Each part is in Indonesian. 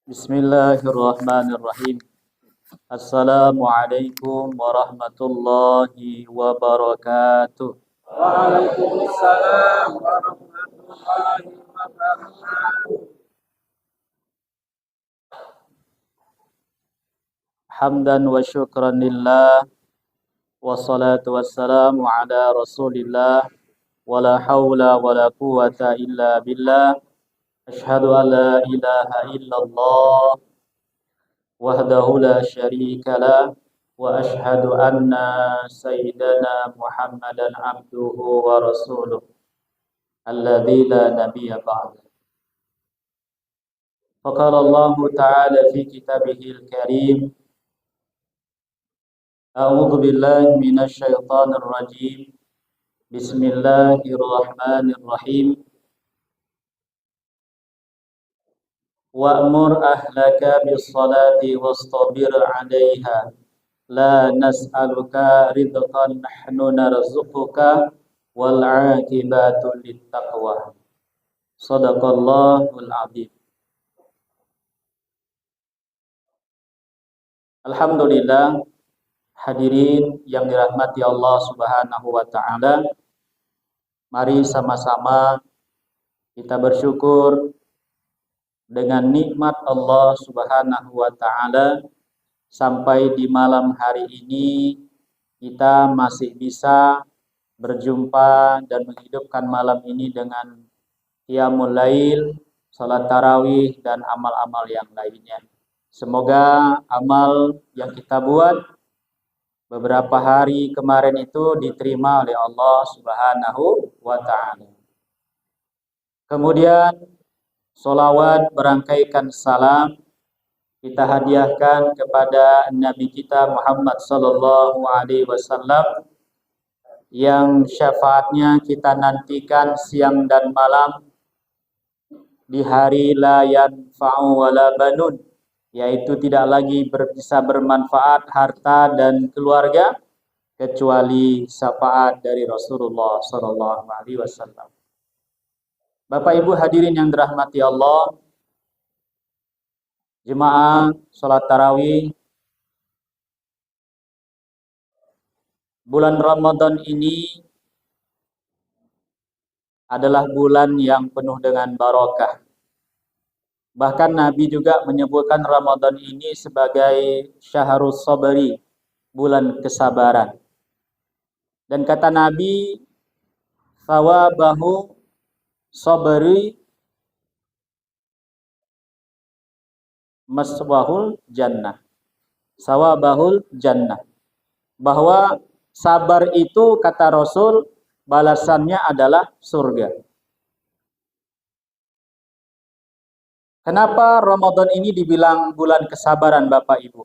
Bismillahirrahmanirrahim. Assalamualaikum warahmatullahi wabarakatuh. Waalaikumsalam warahmatullahi wabarakatuh. Hamdan wa syukran lillah. Wassalatu wassalamu ala rasulillah. Wala hawla wala quwata illa billah. Ashhadu an la ilaha illallah wahdahu la syarika lah. Wa ashhadu anna sayyidana Muhammadan abduhu wa rasuluh alladzi la nabiyya ba'da. Faqala Allah Ta'ala fi kitabihil karim. A'udzu billahi minasy syaithanir rajim. Bismillahirrahmanirrahim. Wa'mur ahlaka bis-salati wastabir 'alaiha. La nas'aluka rizqan nahnu narzuquka wal 'aqibatu lit-taqwa. Shadaqallahul 'azim. Alhamdulillah, hadirin yang dirahmati Allah Subhanahu wa taala. Mari sama-sama kita bersyukur dengan nikmat Allah Subhanahu wa taala sampai di malam hari ini kita masih bisa berjumpa dan menghidupkan malam ini dengan qiyamul lail, salat tarawih dan amal-amal yang lainnya. Semoga amal yang kita buat beberapa hari kemarin itu diterima oleh Allah Subhanahu wa taala. Kemudian sholawat berangkaikan salam kita hadiahkan kepada Nabi kita Muhammad sallallahu alaihi wasallam yang syafaatnya kita nantikan siang dan malam di hari la yanfa'u wala banun, yaitu tidak lagi bisa bermanfaat harta dan keluarga kecuali syafaat dari Rasulullah sallallahu alaihi wasallam. Bapak Ibu hadirin yang dirahmati Allah, jemaah salat tarawih bulan Ramadan ini adalah bulan yang penuh dengan barokah. Bahkan Nabi juga menyebutkan Ramadan ini sebagai syahrus sabri, bulan kesabaran. Dan kata Nabi, thawabahu sabri maswahul jannah. Sawabahul jannah. Bahwa sabar itu kata Rasul balasannya adalah surga. Kenapa Ramadan ini dibilang bulan kesabaran Bapak Ibu?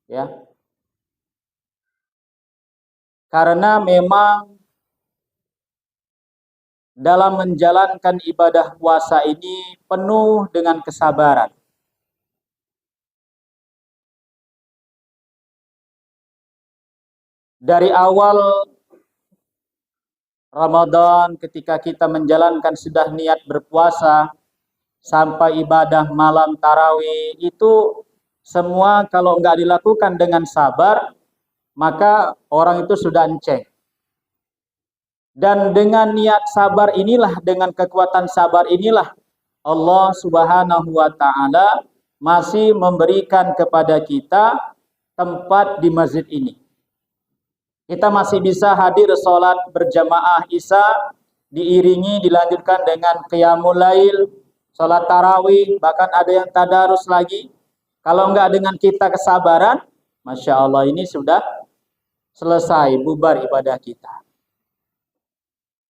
Ya. Karena memang dalam menjalankan ibadah puasa ini penuh dengan kesabaran. Dari awal Ramadan ketika kita menjalankan sudah niat berpuasa sampai ibadah malam tarawih itu semua kalau nggak dilakukan dengan sabar maka orang itu sudah enceng. Dan dengan niat sabar inilah, dengan kekuatan sabar inilah Allah Subhanahu wa taala masih memberikan kepada kita tempat di masjid ini. Kita masih bisa hadir sholat berjamaah Isya, diiringi dilanjutkan dengan qiyamul lail, sholat tarawih, bahkan ada yang tadarus lagi. Kalau enggak dengan kita kesabaran, Masya Allah ini sudah selesai, bubar ibadah kita.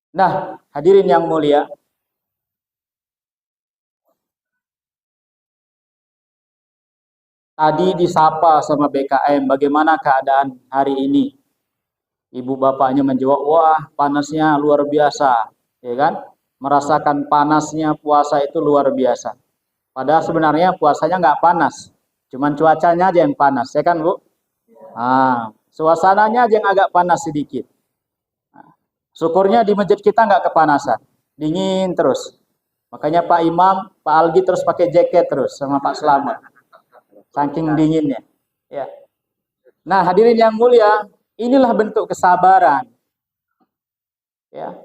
Nah, hadirin yang mulia, tadi disapa sama BKM, bagaimana keadaan hari ini? Ibu bapaknya menjawab, wah panasnya luar biasa, ya kan? Merasakan panasnya puasa itu luar biasa. Padahal sebenarnya puasanya nggak panas, cuman cuacanya aja yang panas, ya kan Bu? Suasananya aja yang agak panas sedikit. Syukurnya di masjid kita nggak kepanasan, dingin terus. Makanya Pak Imam, Pak Algi terus pakai jaket terus sama Pak Selamat. Saking dinginnya. Ya. Nah, hadirin yang mulia, inilah bentuk kesabaran. Ya.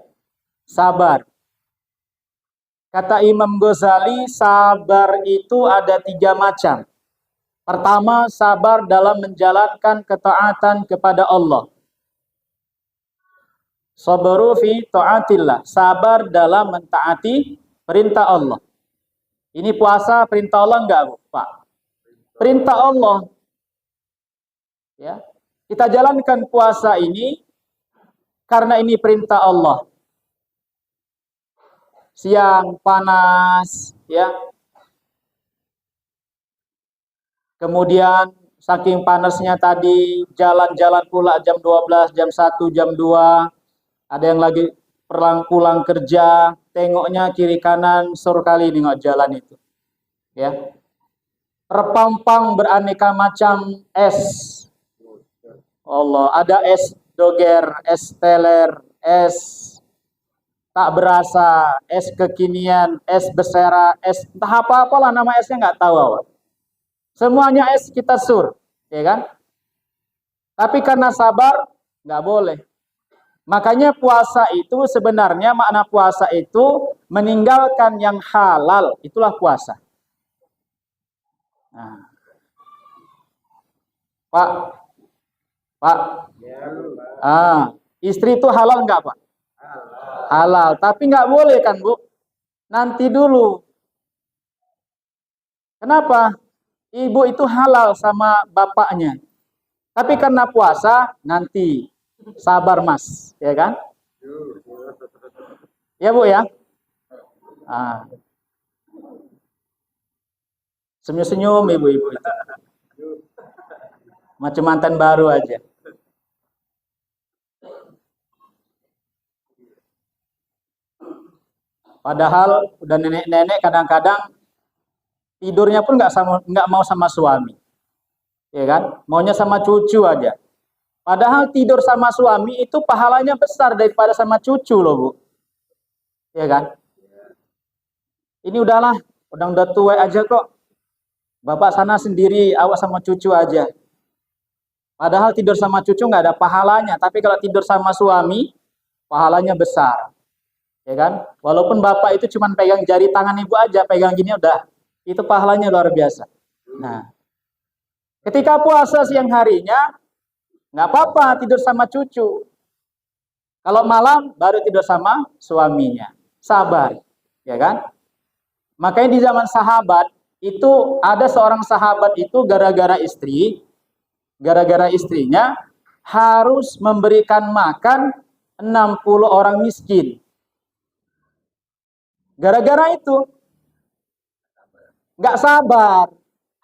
Sabar. Kata Imam Ghazali, sabar itu ada 3 macam. Pertama, sabar dalam menjalankan ketaatan kepada Allah. Sabaru fi ta'atillah. Sabar dalam mentaati perintah Allah. Ini puasa perintah Allah enggak, Pak? Perintah Allah. Ya. Kita jalankan puasa ini karena ini perintah Allah. Siang panas, ya. Kemudian saking panasnya tadi jalan-jalan pula jam 12, jam 1, jam 2. Ada yang lagi pulang kerja, tengoknya kiri kanan sur kali nengok jalan itu. Ya. Terpampang beraneka macam es. Allah, ada es doger, es teler, es tak berasa, es kekinian, es besera, es entah apa-apalah nama esnya nggak tahu awak. Semuanya es kita sur, ya kan? Tapi karena sabar nggak boleh. Makanya puasa itu sebenarnya makna puasa itu meninggalkan yang halal, itulah puasa. Nah. Pak, istri itu halal nggak Pak? Halal, tapi nggak boleh kan Bu? Nanti dulu. Kenapa? Ibu itu halal sama bapaknya. Tapi karena puasa, nanti. Sabar Mas, ya kan? Ya Bu ya? Senyum-senyum ibu-ibu itu. Macam mantan baru aja. Padahal udah nenek-nenek kadang-kadang tidurnya pun nggak mau sama suami, ya kan? Maunya sama cucu aja. Padahal tidur sama suami itu pahalanya besar daripada sama cucu loh Bu, ya kan? Ini udah tua aja kok. Bapak sana sendiri, awak sama cucu aja. Padahal tidur sama cucu nggak ada pahalanya, tapi kalau tidur sama suami pahalanya besar. Ya kan? Walaupun bapak itu cuma pegang jari tangan ibu aja, pegang gini udah, itu pahalanya luar biasa. Nah, ketika puasa siang harinya, nggak apa-apa tidur sama cucu. Kalau malam baru tidur sama suaminya. Sabar, ya kan? Makanya di zaman sahabat itu ada seorang sahabat itu gara-gara istrinya harus memberikan makan 60 orang miskin. Gara-gara itu nggak sabar,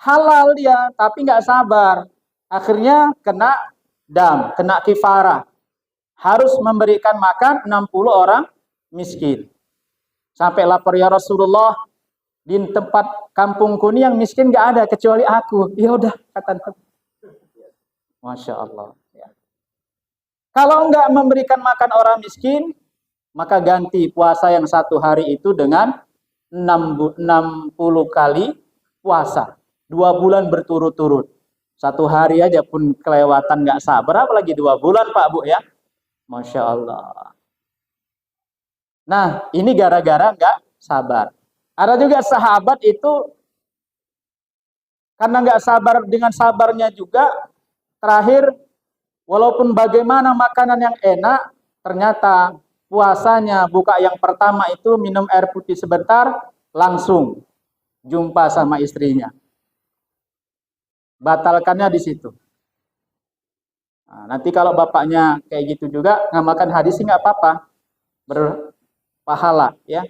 halal dia tapi nggak sabar, akhirnya kena kifarah, harus memberikan makan 60 orang miskin. Sampai lapor ya Rasulullah, di tempat kampungku ini yang miskin nggak ada kecuali aku. Ya udah kata Nabi. Masya Allah. Ya. Kalau nggak memberikan makan orang miskin, maka ganti puasa yang 1 hari itu dengan 60 kali puasa. 2 bulan berturut-turut. 1 hari aja pun kelewatan nggak sabar, apalagi 2 bulan Pak Bu ya. Masya Allah. Nah, ini gara-gara nggak sabar. Ada juga sahabat itu karena nggak sabar, dengan sabarnya juga terakhir walaupun bagaimana makanan yang enak, ternyata puasanya buka yang pertama itu minum air putih sebentar, langsung jumpa sama istrinya. Batalkannya di situ. Nah, nanti kalau bapaknya kayak gitu juga ngamalkan hadis nggak apa-apa, berpahala ya.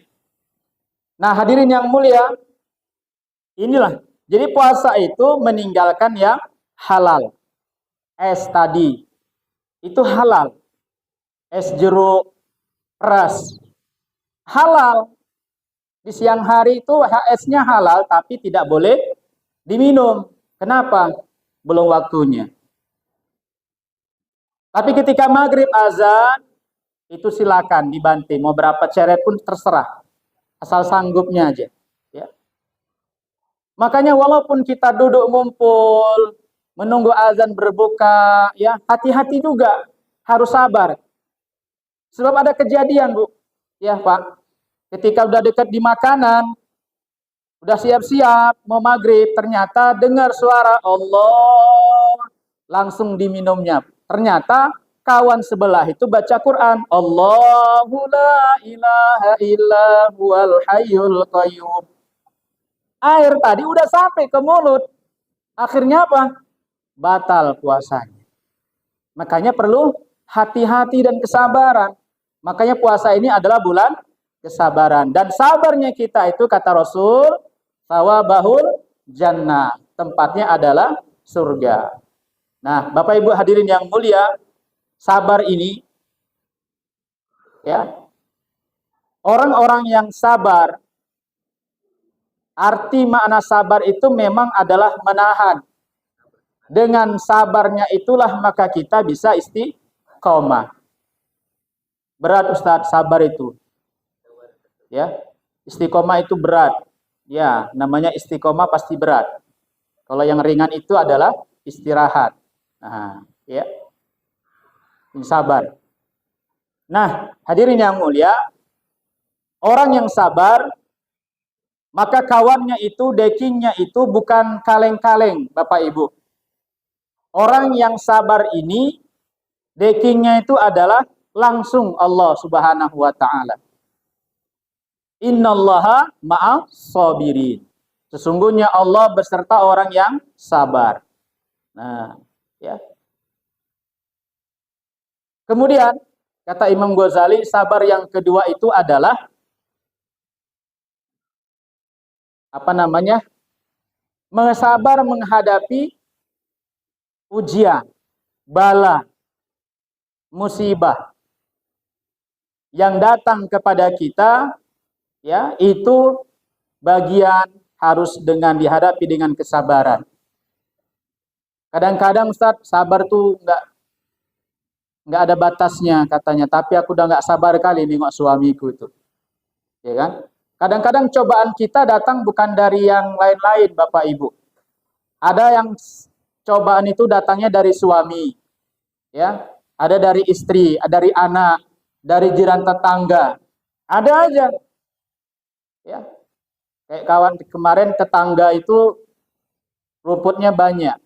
Nah hadirin yang mulia, inilah. Jadi puasa itu meninggalkan yang halal. Es tadi itu halal. Es jeruk, peras, halal. Di siang hari itu esnya halal, tapi tidak boleh diminum. Kenapa? Belum waktunya. Tapi ketika maghrib azan, itu silakan dibanting. Mau berapa ceret pun terserah. asal sanggupnya aja. Ya. Makanya walaupun kita duduk ngumpul, menunggu azan berbuka, ya hati-hati juga, harus sabar. Sebab ada kejadian, Bu. Ya, Pak. Ketika udah dekat di makanan, udah siap-siap mau maghrib, ternyata dengar suara Allah, langsung diminumnya. Ternyata kawan sebelah itu baca Quran. Allahu la ilaha illa huwal hayyul qayyum. Air tadi udah sampai ke mulut. Akhirnya apa? Batal puasanya. Makanya perlu hati-hati dan kesabaran. Makanya puasa ini adalah bulan kesabaran. Dan sabarnya kita itu kata Rasul, sawabahul jannah. Tempatnya adalah surga. Nah, Bapak Ibu hadirin yang mulia, sabar ini, ya, orang-orang yang sabar, arti makna sabar itu memang adalah menahan. Dengan sabarnya itulah maka kita bisa istiqomah. Berat Ustadz sabar itu. Ya, istiqomah itu berat. Ya, namanya istiqomah pasti berat. Kalau yang ringan itu adalah istirahat. Nah, ya. Ini sabar. Nah, hadirin yang mulia, orang yang sabar, maka kawannya itu, dekingnya itu bukan kaleng-kaleng, Bapak Ibu. Orang yang sabar ini, dekingnya itu adalah langsung Allah Subhanahu wa Ta'ala. Innallaha ma'as sabirin. Sesungguhnya Allah beserta orang yang sabar. Nah, ya. Kemudian kata Imam Ghazali, sabar yang kedua itu adalah apa namanya? Sabar menghadapi ujian, bala, musibah yang datang kepada kita, ya, itu bagian harus dengan dihadapi dengan kesabaran. Kadang-kadang Ustaz, sabar tuh nggak ada batasnya katanya, tapi aku udah nggak sabar kali nengok suamiku itu. Ya kan? Kadang-kadang cobaan kita datang bukan dari yang lain-lain, Bapak Ibu. Ada yang cobaan itu datangnya dari suami, ya, ada dari istri, ada dari anak, dari jiran tetangga, ada aja, ya. Kayak kawan kemarin tetangga itu rumputnya banyak,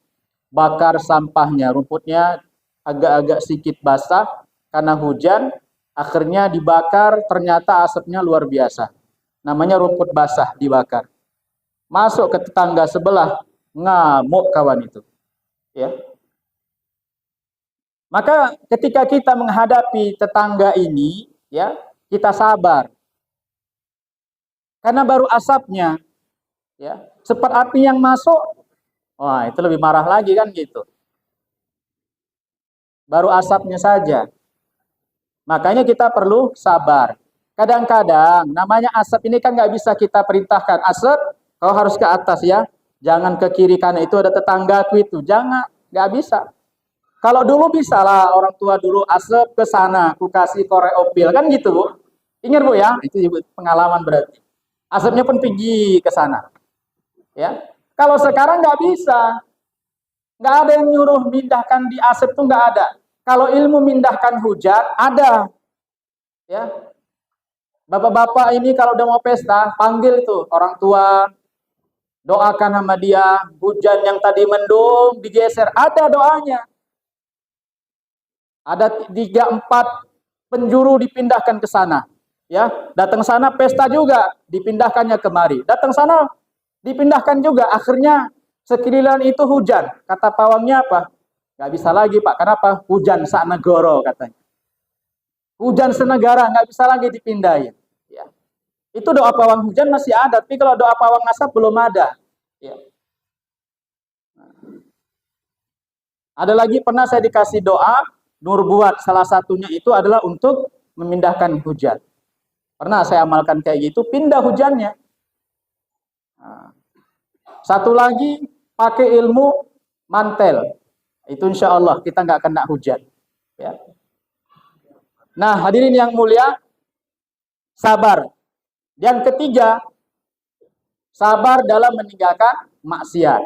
bakar sampahnya, rumputnya agak-agak sedikit basah karena hujan, akhirnya dibakar, ternyata asapnya luar biasa. Namanya rumput basah dibakar. Masuk ke tetangga sebelah, ngamuk kawan itu. Ya. Maka ketika kita menghadapi tetangga ini, ya, kita sabar. Karena baru asapnya, ya, cepat api yang masuk, wah itu lebih marah lagi kan gitu. Baru asapnya saja. Makanya kita perlu sabar. Kadang-kadang namanya asap ini kan nggak bisa kita perintahkan. Asap, kau harus ke atas ya. Jangan ke kiri karena itu ada tetanggaku itu. Jangan, nggak bisa. Kalau dulu bisa lah orang tua dulu asap ke sana, aku kasih korek opil kan gitu Bu. Ingat Bu ya, itu pengalaman berarti. Asapnya pun pergi ke sana. Ya. Kalau sekarang nggak bisa. Nggak ada yang nyuruh mindahkan di asap tuh nggak ada. Kalau ilmu mindahkan hujan ada. Ya. Bapak-bapak ini kalau udah mau pesta, panggil tuh orang tua, doakan sama dia, hujan yang tadi mendung digeser, ada doanya. Ada 3-4 penjuru dipindahkan ke sana. Ya, datang sana pesta juga, dipindahkannya kemari. Datang sana dipindahkan juga, akhirnya sekeliling itu hujan. Kata pawangnya apa? Gak bisa lagi Pak, kenapa? Hujan saknegoro katanya. Hujan senegara, nggak bisa lagi dipindahin. Ya. Itu doa pawang hujan masih ada, tapi kalau doa pawang asap belum ada. Ya. Ada lagi pernah saya dikasih doa, nur buat salah satunya itu adalah untuk memindahkan hujan. Pernah saya amalkan kayak gitu, pindah hujannya. Nah. Satu lagi, pakai ilmu mantel. Itu insya Allah kita nggak kena hujan. Ya. Nah, hadirin yang mulia, sabar Yang ketiga, sabar dalam meninggalkan maksiat.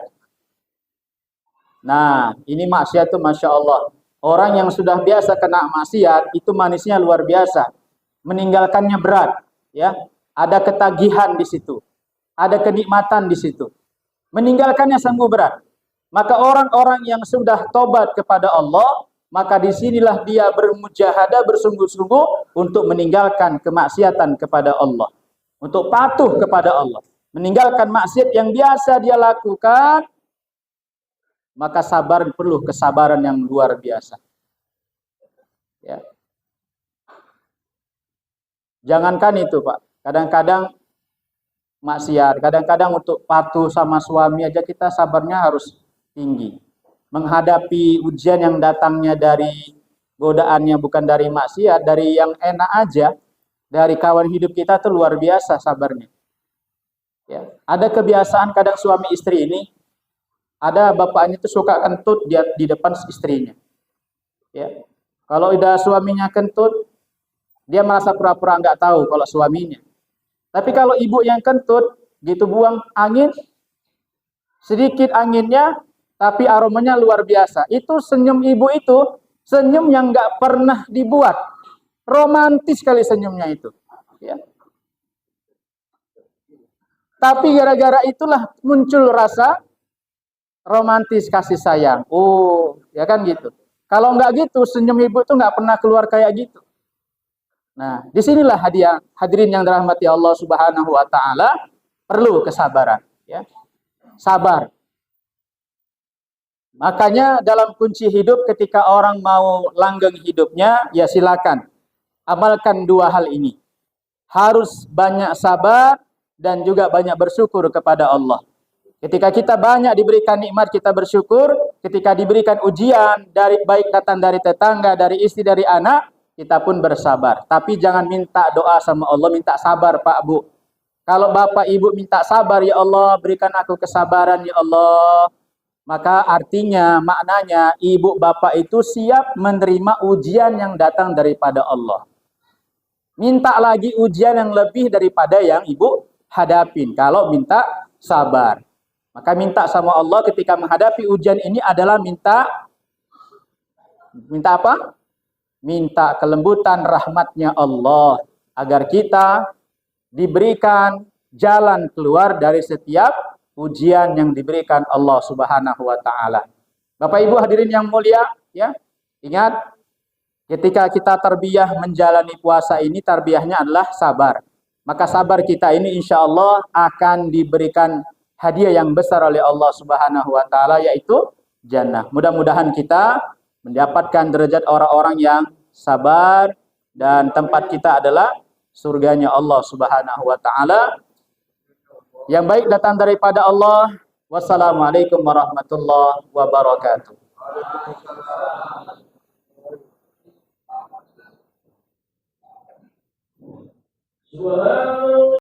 Nah, ini maksiat itu Masya Allah. Orang yang sudah biasa kena maksiat, itu manisnya luar biasa. Meninggalkannya berat. Ya, ada ketagihan di situ. Ada kenikmatan di situ. Meninggalkannya sungguh berat. Maka orang-orang yang sudah tobat kepada Allah, maka disinilah dia bermujahadah, bersungguh-sungguh untuk meninggalkan kemaksiatan kepada Allah. Untuk patuh kepada Allah. Meninggalkan maksiat yang biasa dia lakukan, maka sabar, perlu kesabaran yang luar biasa. Ya. Jangankan itu Pak, kadang-kadang maksiat, kadang-kadang untuk patuh sama suami aja kita sabarnya harus tinggi. Menghadapi ujian yang datangnya dari godaannya bukan dari maksiat, dari yang enak aja, dari kawan hidup kita tuh luar biasa sabarnya. Ya. Ada kebiasaan kadang suami istri ini, ada bapaknya tuh suka kentut dia di depan istrinya. Ya. Kalau udah suaminya kentut, dia merasa pura-pura nggak tahu kalau suaminya. Tapi kalau ibu yang kentut, gitu buang angin, sedikit anginnya, tapi aromanya luar biasa. Itu senyum ibu itu, senyum yang nggak pernah dibuat. Romantis sekali senyumnya itu. Ya. Tapi gara-gara itulah muncul rasa romantis kasih sayang. Oh, ya kan gitu. Kalau nggak gitu, senyum ibu itu nggak pernah keluar kayak gitu. Nah, disinilah hadirin yang dirahmati Allah Subhanahu Wa Taala, perlu kesabaran. Ya. Sabar. Makanya dalam kunci hidup ketika orang mau langgeng hidupnya, ya silakan amalkan dua hal ini. Harus banyak sabar dan juga banyak bersyukur kepada Allah. Ketika kita banyak diberikan nikmat, kita bersyukur. Ketika diberikan ujian, dari baik datang dari tetangga, dari istri, dari anak, kita pun bersabar. Tapi jangan minta doa sama Allah, minta sabar Pak Bu. Kalau Bapak Ibu minta sabar, ya Allah berikan aku kesabaran ya Allah. Maka artinya, maknanya ibu bapak itu siap menerima ujian yang datang daripada Allah. Minta lagi ujian yang lebih daripada yang ibu hadapin. Kalau minta sabar. Maka minta sama Allah ketika menghadapi ujian ini adalah minta apa? Minta kelembutan rahmatnya Allah. Agar kita diberikan jalan keluar dari setiap ujian yang diberikan Allah Subhanahu Wa Taala. Bapak Ibu hadirin yang mulia, ya, ingat ketika kita tarbiyah menjalani puasa ini, tarbiyahnya adalah sabar. Maka sabar kita ini insya Allah akan diberikan hadiah yang besar oleh Allah Subhanahu Wa Taala, yaitu jannah. Mudah-mudahan kita mendapatkan derajat orang-orang yang sabar dan tempat kita adalah surganya Allah Subhanahu Wa Taala. Yang baik datang daripada Allah. Wassalamualaikum warahmatullahi wabarakatuh. Subhan